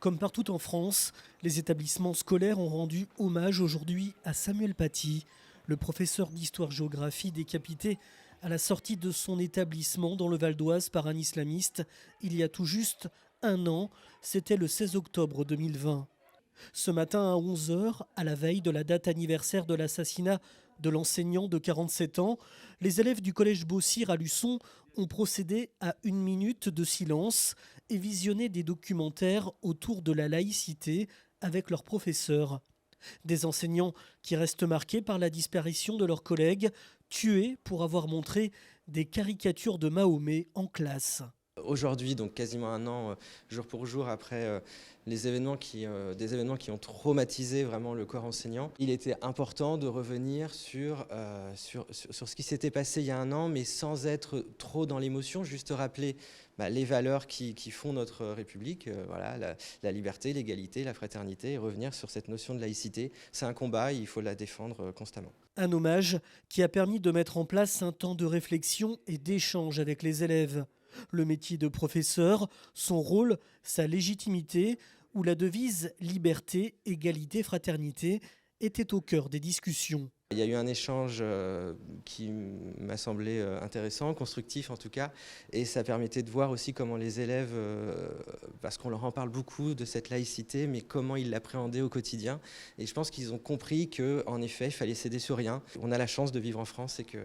Comme partout en France, les établissements scolaires ont rendu hommage aujourd'hui à Samuel Paty, le professeur d'histoire-géographie décapité à la sortie de son établissement dans le Val d'Oise par un islamiste il y a tout juste un an, c'était le 16 octobre 2020. Ce matin à 11 heures, à la veille de la date anniversaire de l'assassinat de l'enseignant de 47 ans, les élèves du collège Beausire à Luçon ont procédé à 1 minute de silence et visionné des documentaires autour de la laïcité avec leurs professeurs. Des enseignants qui restent marqués par la disparition de leurs collègues, tués pour avoir montré des caricatures de Mahomet en classe. Aujourd'hui, donc quasiment un an, jour pour jour, après des événements qui ont traumatisé vraiment le corps enseignant, il était important de revenir sur ce qui s'était passé il y a un an, mais sans être trop dans l'émotion, juste rappeler les valeurs qui font notre République, voilà, la liberté, l'égalité, la fraternité, et revenir sur cette notion de laïcité. C'est un combat, il faut la défendre constamment. Un hommage qui a permis de mettre en place un temps de réflexion et d'échange avec les élèves. Le métier de professeur, son rôle, sa légitimité, où la devise liberté, égalité, fraternité était au cœur des discussions. Il y a eu un échange qui m'a semblé intéressant, constructif en tout cas, et ça permettait de voir aussi comment les élèves, parce qu'on leur en parle beaucoup de cette laïcité, mais comment ils l'appréhendaient au quotidien. Et je pense qu'ils ont compris qu'en effet, il fallait céder sur rien. On a la chance de vivre en France et qu'il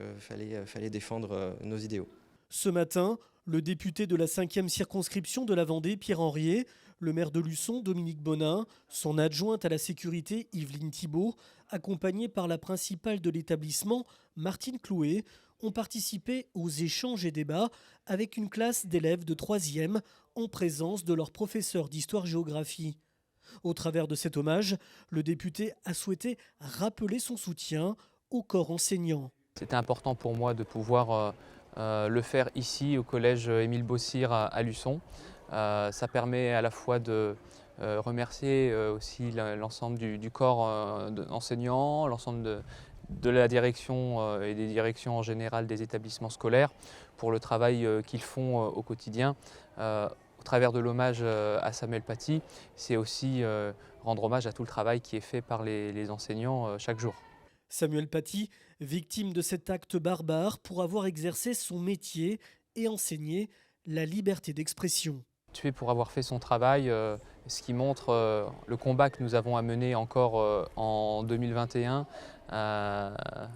fallait défendre nos idéaux. Ce matin, le député de la 5e circonscription de la Vendée, Pierre Henriet, le maire de Luçon, Dominique Bonin, son adjointe à la sécurité, Yveline Thibault, accompagnés par la principale de l'établissement, Martine Clouet, ont participé aux échanges et débats avec une classe d'élèves de 3e en présence de leur professeur d'histoire-géographie. Au travers de cet hommage, le député a souhaité rappeler son soutien au corps enseignant. C'était important pour moi de pouvoir le faire ici au collège Émile Beausire à Luçon. Ça permet à la fois de remercier aussi l'ensemble du corps enseignant, l'ensemble de la direction et des directions en général des établissements scolaires pour le travail qu'ils font au quotidien. Au travers de l'hommage à Samuel Paty, c'est aussi rendre hommage à tout le travail qui est fait par les enseignants chaque jour. Samuel Paty, victime de cet acte barbare pour avoir exercé son métier et enseigné la liberté d'expression. Tué pour avoir fait son travail, ce qui montre le combat que nous avons à mener encore en 2021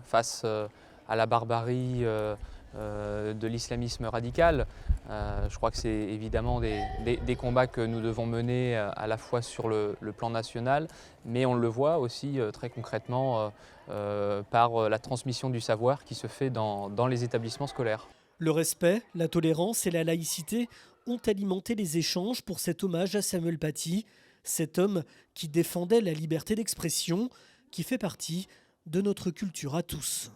face à la barbarie de l'islamisme radical. Je crois que c'est évidemment des combats que nous devons mener à la fois sur le plan national, mais on le voit aussi très concrètement par la transmission du savoir qui se fait dans les établissements scolaires. Le respect, la tolérance et la laïcité ont alimenté les échanges pour cet hommage à Samuel Paty, cet homme qui défendait la liberté d'expression, qui fait partie de notre culture à tous.